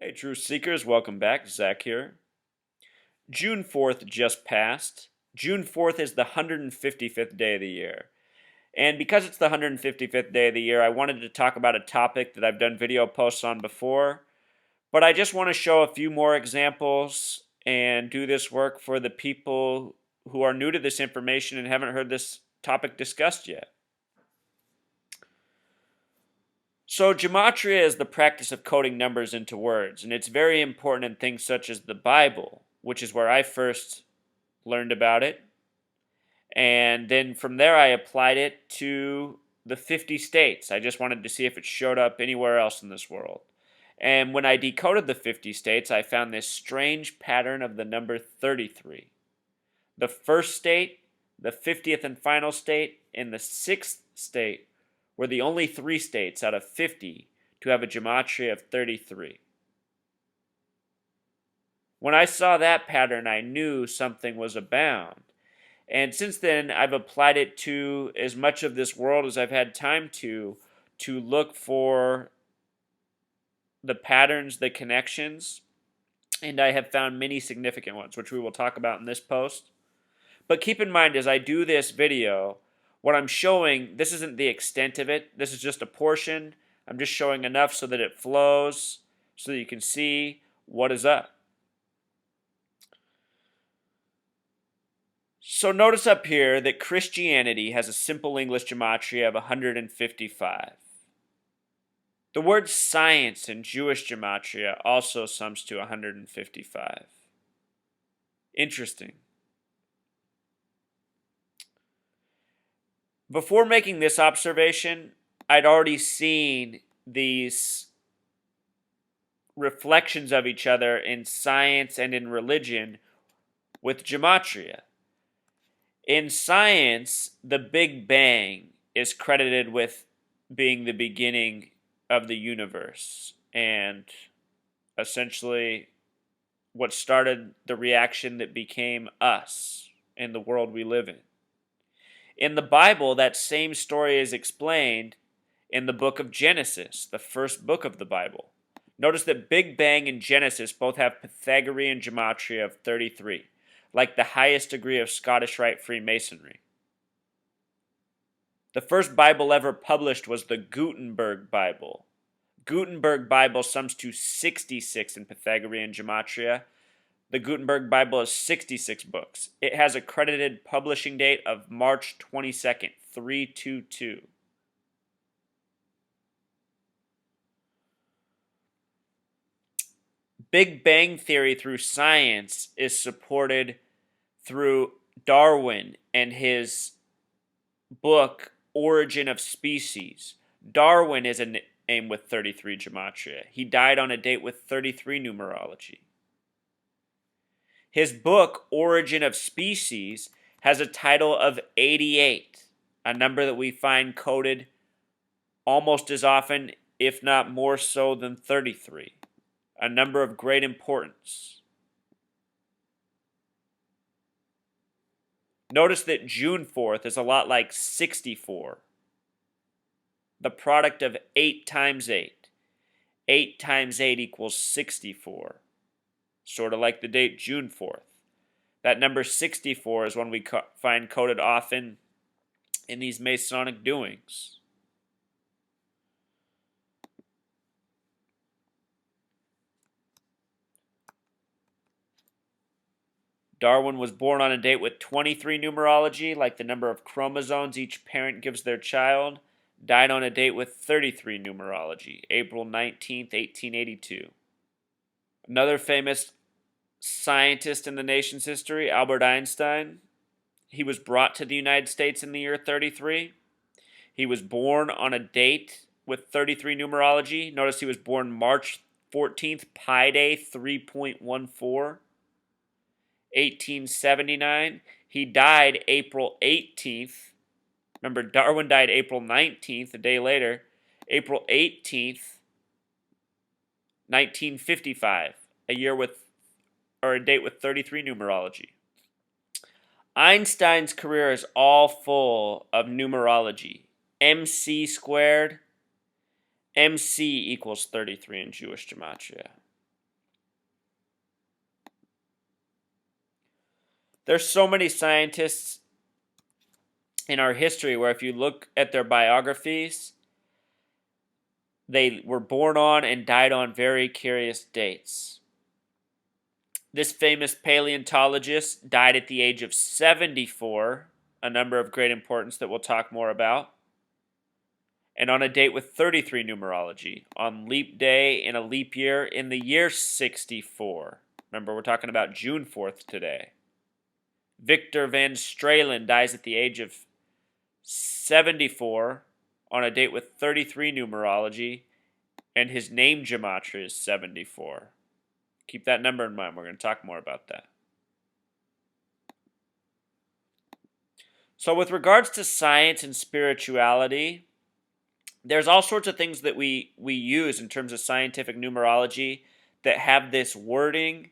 Hey, Truth Seekers, welcome back. Zach here. June 4th just passed. June 4th is the 155th day of the year. And because it's the 155th day of the year, I wanted to talk about a topic that I've done video posts on before. But I just want to show a few more examples and do this work for the people who are new to this information and haven't heard this topic discussed yet. So, gematria is the practice of coding numbers into words, and it's very important in things such as the Bible, which is where I first learned about it. And then from there, I applied it to the 50 states. I just wanted to see if it showed up anywhere else in this world. And when I decoded the 50 states, I found this strange pattern of the number 33. The first state, the 50th and final state, and the sixth state were the only three states out of 50 to have a gematria of 33. When I saw that pattern, I knew something was abound. And since then, I've applied it to as much of this world as I've had time to look for the patterns, the connections, and I have found many significant ones, which we will talk about in this post. But keep in mind, as I do this video, what I'm showing, this isn't the extent of it. This is just a portion. I'm just showing enough so that it flows, so that you can see what is up. So notice up here that Christianity has a simple English gematria of 155. The word science in Jewish gematria also sums to 155. Interesting. Before making this observation, I'd already seen these reflections of each other in science and in religion with gematria. In science, the Big Bang is credited with being the beginning of the universe and essentially what started the reaction that became us and the world we live in. In the Bible, that same story is explained in the book of Genesis, the first book of the Bible. Notice that Big Bang and Genesis both have Pythagorean gematria of 33. Like the highest degree of Scottish Rite Freemasonry. The first Bible ever published was the Gutenberg Bible. Gutenberg Bible sums to 66 in Pythagorean gematria. The Gutenberg Bible is 66 books. It has a credited publishing date of March 22nd, 322. Big Bang Theory through science is supported through Darwin and his book, Origin of Species. Darwin is a name with 33 gematria. He died on a date with 33 numerology. His book, Origin of Species, has a title of 88, a number that we find coded almost as often, if not more so, than 33, a number of great importance. Notice that June 4th is a lot like 64, the product of 8 times 8. 8 times 8 equals 64, sort of like the date June 4th. That number 64 is one we find coded often in these Masonic doings. Darwin was born on a date with 23 numerology, like the number of chromosomes each parent gives their child. Died on a date with 33 numerology, April 19th, 1882. Another famous scientist in the nation's history, Albert Einstein. He was brought to the United States in the year 33. He was born on a date with 33 numerology. Notice he was born March 14th, Pi Day 3.14. 1879. He died April 18th. Remember, Darwin died April 19th, a day later. April 18th, 1955, a date with 33 numerology. Einstein's career is all full of numerology. MC squared, MC equals 33 in Jewish gematria. There's so many scientists in our history where if you look at their biographies, they were born on and died on very curious dates. This famous paleontologist died at the age of 74, a number of great importance that we'll talk more about, and on a date with 33 numerology, on leap day in a leap year in the year 64. Remember, we're talking about June 4th today. Victor van Stralen dies at the age of 74 on a date with 33 numerology, and his name gematria is 74. Keep that number in mind. We're going to talk more about that. So with regards to science and spirituality, there's all sorts of things that we use in terms of scientific numerology that have this wording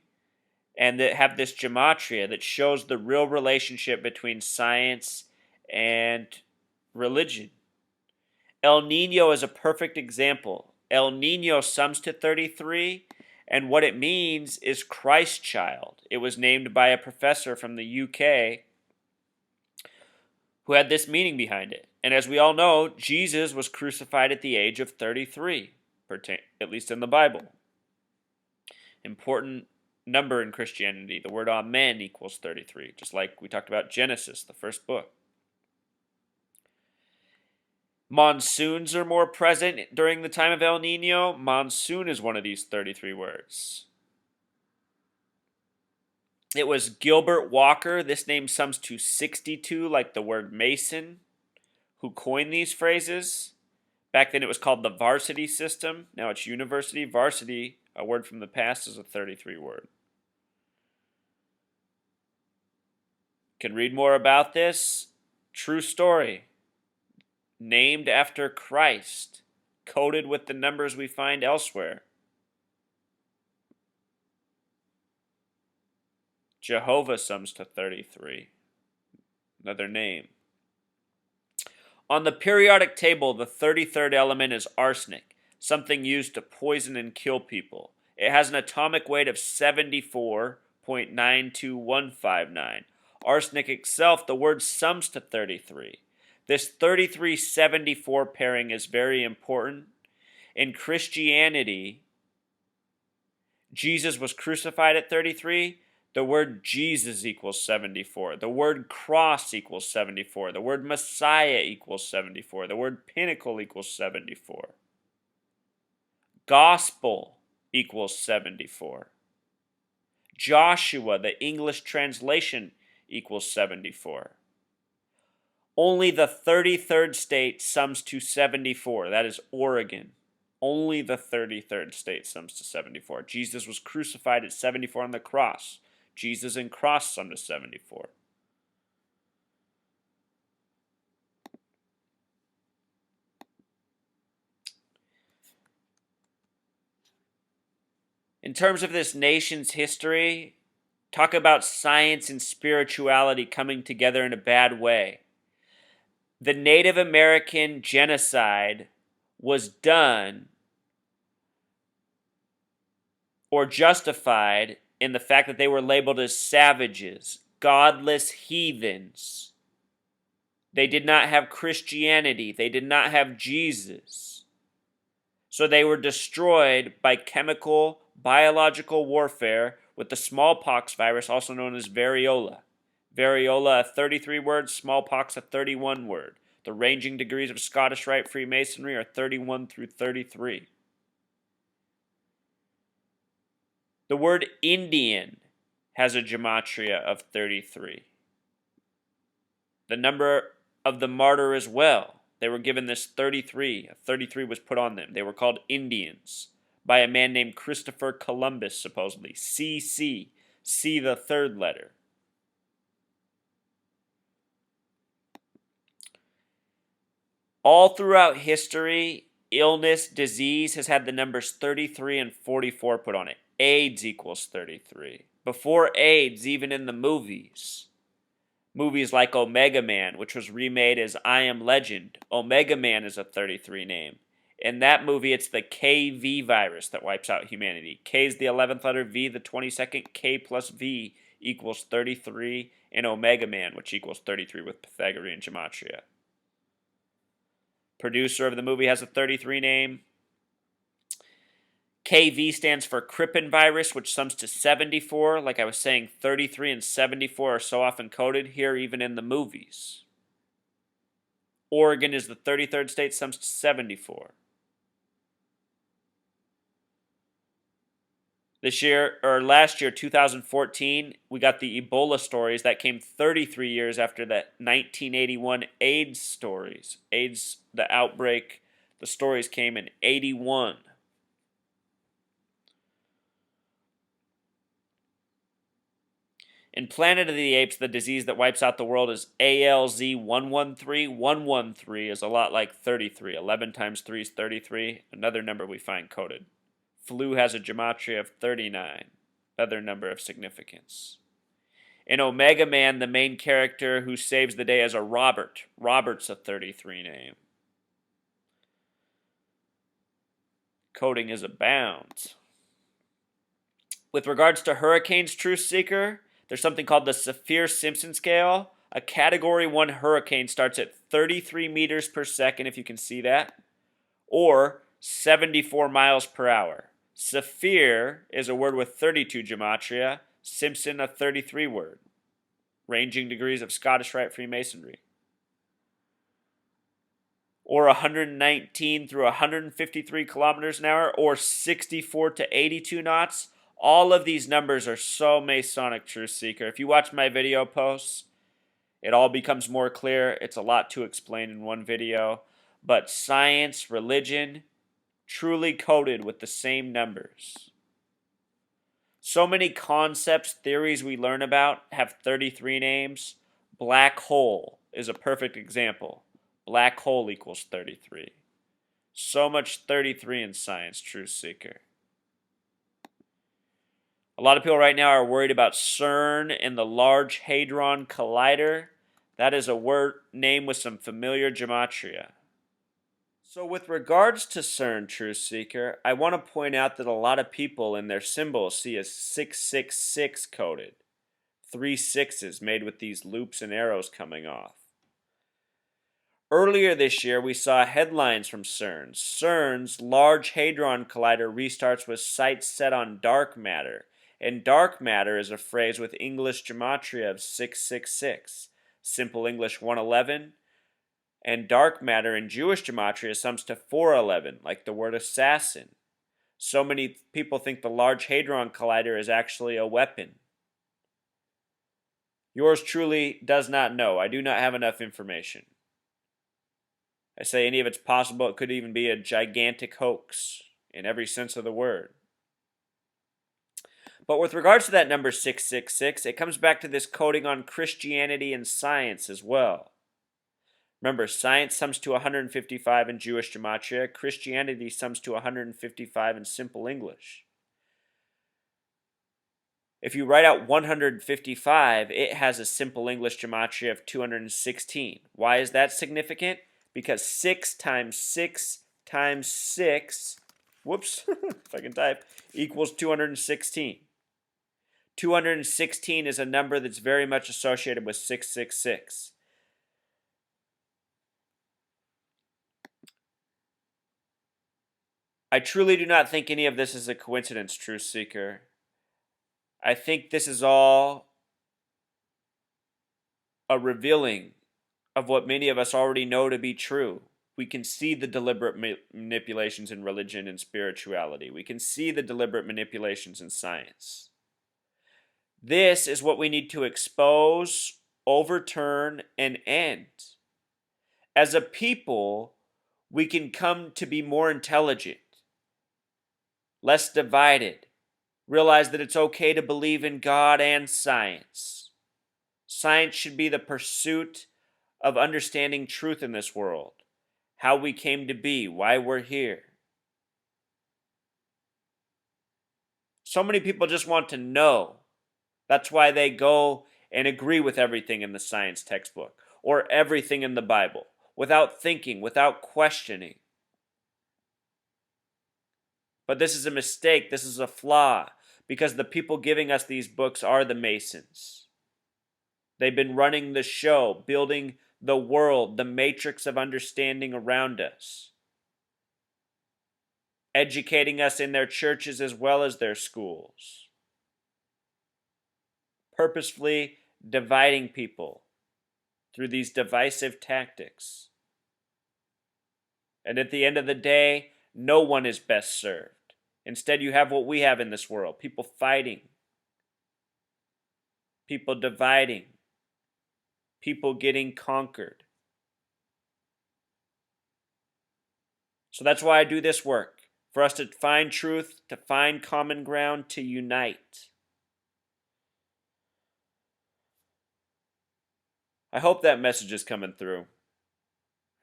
and that have this gematria that shows the real relationship between science and religion. El Nino is a perfect example. El Nino sums to 33, and what it means is Christ child. It was named by a professor from the UK who had this meaning behind it. And as we all know, Jesus was crucified at the age of 33, at least in the Bible. Important number in Christianity. The word amen equals 33, just like we talked about Genesis, the first book. Monsoons are more present during the time of El Nino. Monsoon is one of these 33 words. It was Gilbert Walker, this name sums to 62, like the word Mason, who coined these phrases. Back then it was called the varsity system. Now it's university. Varsity, a word from the past, is a 33 word. Can read more about this. True story. Named after Christ, coded with the numbers we find elsewhere. Jehovah sums to 33. Another name. On the periodic table, the 33rd element is arsenic, something used to poison and kill people. It has an atomic weight of 74.92159. Arsenic itself, the word sums to 33. This 33-74 pairing is very important. In Christianity, Jesus was crucified at 33. The word Jesus equals 74. The word cross equals 74. The word Messiah equals 74. The word pinnacle equals 74. Gospel equals 74. Joshua, the English translation, equals 74. Only the 33rd state sums to 74. That is Oregon. Only the 33rd state sums to 74. Jesus was crucified at 74 on the cross. Jesus and cross sum to 74. In terms of this nation's history, talk about science and spirituality coming together in a bad way. The Native American genocide was done or justified in the fact that they were labeled as savages, godless heathens. They did not have Christianity. They did not have Jesus. So they were destroyed by chemical, biological warfare with the smallpox virus, also known as variola. Variola, a 33 word, smallpox, a 31 word. The ranging degrees of Scottish Rite Freemasonry are 31 through 33. The word Indian has a gematria of 33. The number of the martyr as well. They were given this 33. A 33 was put on them. They were called Indians by a man named Christopher Columbus, supposedly. CC. C, the third letter. All throughout history, illness, disease has had the numbers 33 and 44 put on it. AIDS equals 33. Before AIDS, even in the movies like Omega Man, which was remade as I Am Legend, Omega Man is a 33 name. In that movie, it's the KV virus that wipes out humanity. K is the 11th letter, V the 22nd, K plus V equals 33, in Omega Man, which equals 33 with Pythagorean gematria. Producer of the movie has a 33 name. KV stands for Crippen virus, which sums to 74. Like I was saying, 33 and 74 are so often coded here, even in the movies. Oregon is the 33rd state, sums to 74. Last year, 2014, we got the Ebola stories that came 33 years after the 1981 AIDS stories. AIDS, the outbreak, the stories came in 81. In Planet of the Apes, the disease that wipes out the world is ALZ113. 113 is a lot like 33. 11 times 3 is 33, another number we find coded. Flu has a gematria of 39, another number of significance. In Omega Man, the main character who saves the day is a Robert. Robert's a 33 name. Coding is abound. With regards to hurricanes, Truth Seeker, there's something called the Saffir-Simpson scale. A Category 1 hurricane starts at 33 meters per second, if you can see that, or 74 miles per hour. Saphir is a word with 32 gematria, Simpson a 33 word, ranging degrees of Scottish Rite Freemasonry. Or 119 through 153 kilometers an hour, or 64 to 82 knots. All of these numbers are so Masonic, Truth Seeker. If you watch my video posts, it all becomes more clear. It's a lot to explain in one video. But science, religion, truly coded with the same numbers. So many concepts, theories we learn about have 33 names. Black hole is a perfect example. Black hole equals 33. So much 33 in science, Truth Seeker. A lot of people right now are worried about CERN and the Large Hadron Collider. That is a word name with some familiar gematria. So with regards to CERN, Truth Seeker, I want to point out that a lot of people in their symbols see a 666 coded. 3 sixes made with these loops and arrows coming off. Earlier this year, we saw headlines from CERN. CERN's Large Hadron Collider restarts with sights set on dark matter. And dark matter is a phrase with English gematria of 666. Simple English 111. And dark matter in Jewish gematria sums to 411, like the word assassin. So many people think the Large Hadron Collider is actually a weapon. Yours truly does not know. I do not have enough information. I say any of it's possible. It could even be a gigantic hoax in every sense of the word. But with regards to that number 666, it comes back to this coding on Christianity and science as well. Remember, science sums to 155 in Jewish gematria. Christianity sums to 155 in simple English. If you write out 155, it has a simple English gematria of 216. Why is that significant? Because 6 times 6 times 6, whoops, if I can type, equals 216. 216 is a number that's very much associated with 666. I truly do not think any of this is a coincidence, Truth Seeker. I think this is all a revealing of what many of us already know to be true. We can see the deliberate manipulations in religion and spirituality. We can see the deliberate manipulations in science. This is what we need to expose, overturn, and end. As a people, we can come to be more intelligent, less divided, realize that it's okay to believe in God and science. Science should be the pursuit of understanding truth in this world, how we came to be, why we're here. So many people just want to know. That's why they go and agree with everything in the science textbook or everything in the Bible without thinking, without questioning. But this is a mistake. This is a flaw because the people giving us these books are the Masons. They've been running the show, building the world, the matrix of understanding around us, educating us in their churches as well as their schools, purposefully dividing people through these divisive tactics. And at the end of the day, no one is best served. Instead, you have what we have in this world: people fighting, people dividing, people getting conquered. So that's why I do this work, for us to find truth, to find common ground, to unite. I hope that message is coming through,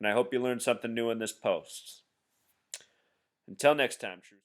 and I hope you learned something new in this post. Until next time, truth.